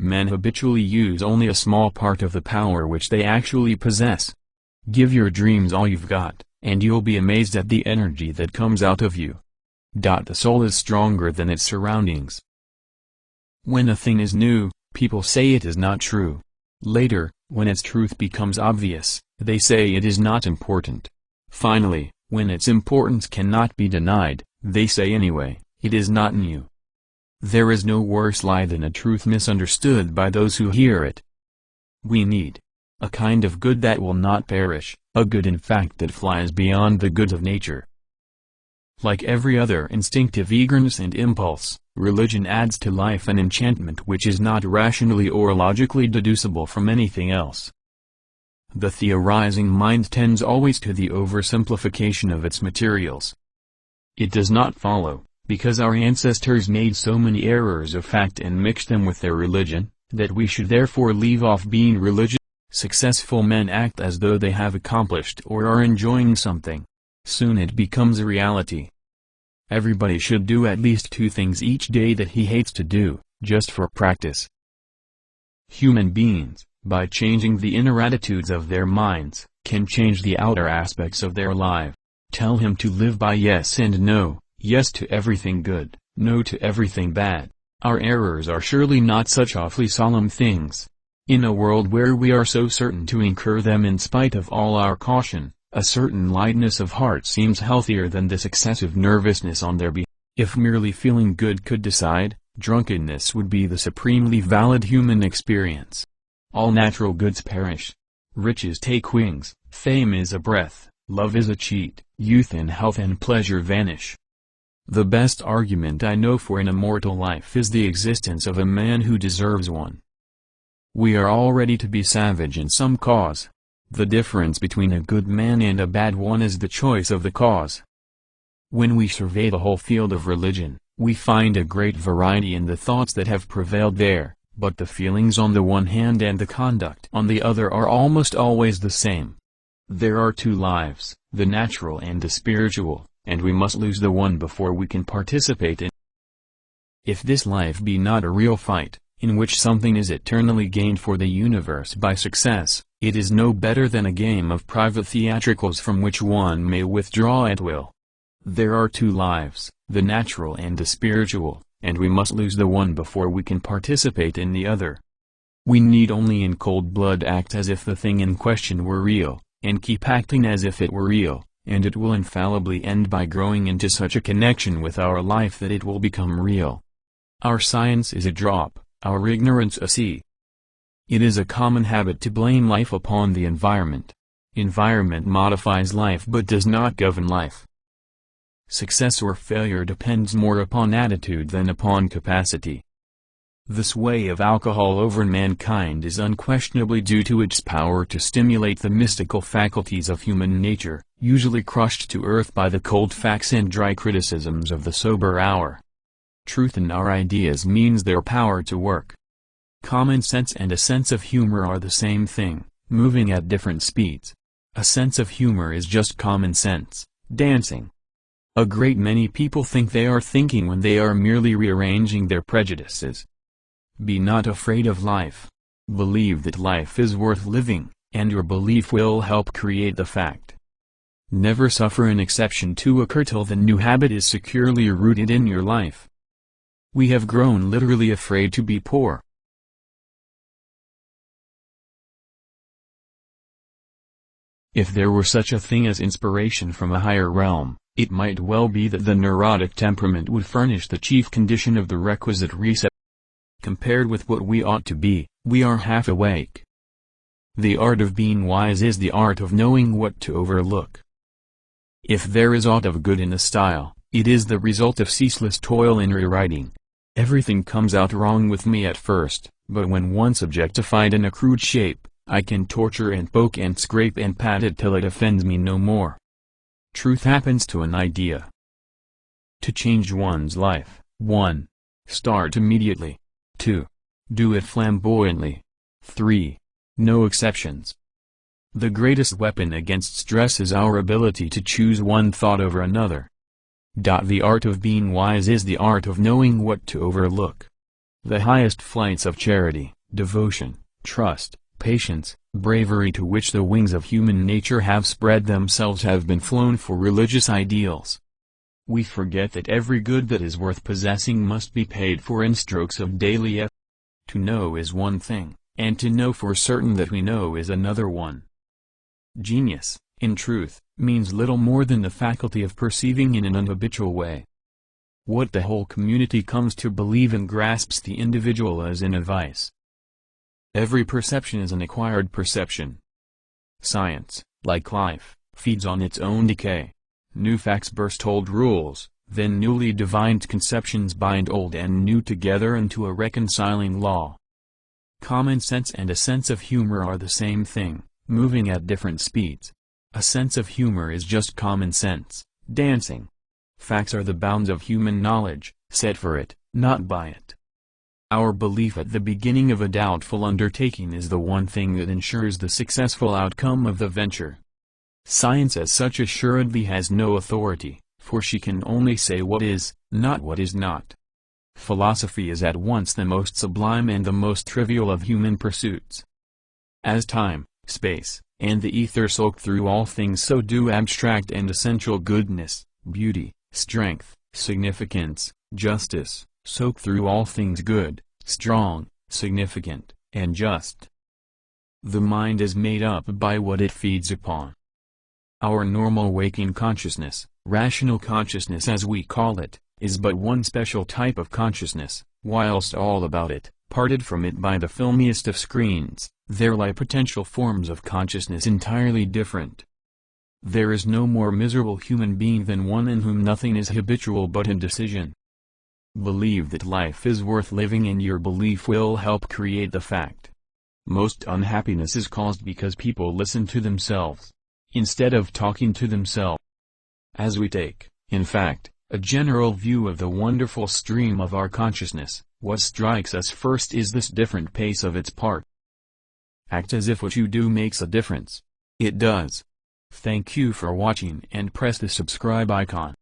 Men habitually use only a small part of the power which they actually possess. Give your dreams all you've got, and you'll be amazed at the energy that comes out of you. The soul is stronger than its surroundings. When a thing is new, people say it is not true. Later, when its truth becomes obvious, they say it is not important. Finally, when its importance cannot be denied, they say anyway, it is not new. There is no worse lie than a truth misunderstood by those who hear it. We need a kind of good that will not perish, a good in fact that flies beyond the goods of nature. Like every other instinctive eagerness and impulse, religion adds to life an enchantment which is not rationally or logically deducible from anything else. The theorizing mind tends always to the oversimplification of its materials. It does not follow, because our ancestors made so many errors of fact and mixed them with their religion, that we should therefore leave off being religious. Successful men act as though they have accomplished or are enjoying something. Soon it becomes a reality. Everybody should do at least 2 things each day that he hates to do, just for practice. Human beings, by changing the inner attitudes of their minds, can change the outer aspects of their life. Tell him to live by yes and no, yes to everything good, no to everything bad. Our errors are surely not such awfully solemn things. In a world where we are so certain to incur them in spite of all our caution, a certain lightness of heart seems healthier than this excessive nervousness on their behalf. If merely feeling good could decide, drunkenness would be the supremely valid human experience. All natural goods perish. Riches take wings, fame is a breath, love is a cheat, youth and health and pleasure vanish. The best argument I know for an immortal life is the existence of a man who deserves one. We are all ready to be savage in some cause. The difference between a good man and a bad one is the choice of the cause. When we survey the whole field of religion, we find a great variety in the thoughts that have prevailed there, but the feelings on the one hand and the conduct on the other are almost always the same. There are 2 lives, the natural and the spiritual, and we must lose the one before we can participate in. If this life be not a real fight, in which something is eternally gained for the universe by success, it is no better than a game of private theatricals from which one may withdraw at will. There are 2 lives, the natural and the spiritual, and we must lose the one before we can participate in the other. We need only in cold blood act as if the thing in question were real, and keep acting as if it were real, and it will infallibly end by growing into such a connection with our life that it will become real. Our science is a drop, our ignorance a sea. It is a common habit to blame life upon the environment. Environment modifies life but does not govern life. Success or failure depends more upon attitude than upon capacity. The sway of alcohol over mankind is unquestionably due to its power to stimulate the mystical faculties of human nature, usually crushed to earth by the cold facts and dry criticisms of the sober hour. Truth in our ideas means their power to work. Common sense and a sense of humor are the same thing, moving at different speeds. A sense of humor is just common sense, dancing. A great many people think they are thinking when they are merely rearranging their prejudices. Be not afraid of life. Believe that life is worth living, and your belief will help create the fact. Never suffer an exception to occur till the new habit is securely rooted in your life. We have grown literally afraid to be poor. If there were such a thing as inspiration from a higher realm, it might well be that the neurotic temperament would furnish the chief condition of the requisite reception. Compared with what we ought to be, we are half awake. The art of being wise is the art of knowing what to overlook. If there is aught of good in the style, it is the result of ceaseless toil in rewriting. Everything comes out wrong with me at first, but when once objectified in a crude shape, I can torture and poke and scrape and pat it till it offends me no more. Truth happens to an idea. To change one's life, 1. Start immediately. 2. Do it flamboyantly. 3. No exceptions. The greatest weapon against stress is our ability to choose one thought over another. The art of being wise is the art of knowing what to overlook. the highest flights of charity, devotion, trust, patience, bravery to which the wings of human nature have spread themselves have been flown for religious ideals. We forget that every good that is worth possessing must be paid for in strokes of daily effort. To know is one thing, and to know for certain that we know is another one. Genius, in truth, means little more than the faculty of perceiving in an unhabitual way what the whole community comes to believe and grasps the individual as in a vice. Every perception is an acquired perception. Science, like life, feeds on its own decay. New facts burst old rules, then newly divined conceptions bind old and new together into a reconciling law. Common sense and a sense of humor are the same thing, moving at different speeds. A sense of humor is just common sense, dancing. Facts are the bounds of human knowledge, set for it, not by it. Our belief at the beginning of a doubtful undertaking is the one thing that ensures the successful outcome of the venture. Science as such assuredly has no authority, for she can only say what is, not what is not. Philosophy is at once the most sublime and the most trivial of human pursuits. As time, space, and the ether soak through all things, so do abstract and essential goodness, beauty, strength, significance, justice, soak through all things good, strong, significant, and just. The mind is made up by what it feeds upon. Our normal waking consciousness, rational consciousness as we call it, is but one special type of consciousness, whilst all about it, parted from it by the filmiest of screens, there lie potential forms of consciousness entirely different. There is no more miserable human being than one in whom nothing is habitual but indecision. Believe that life is worth living and your belief will help create the fact. Most unhappiness is caused because people listen to themselves, instead of talking to themselves. As we take, in fact, a general view of the wonderful stream of our consciousness, what strikes us first is this different pace of its part. Act as if what you do makes a difference. It does. Thank you for watching and press the subscribe icon.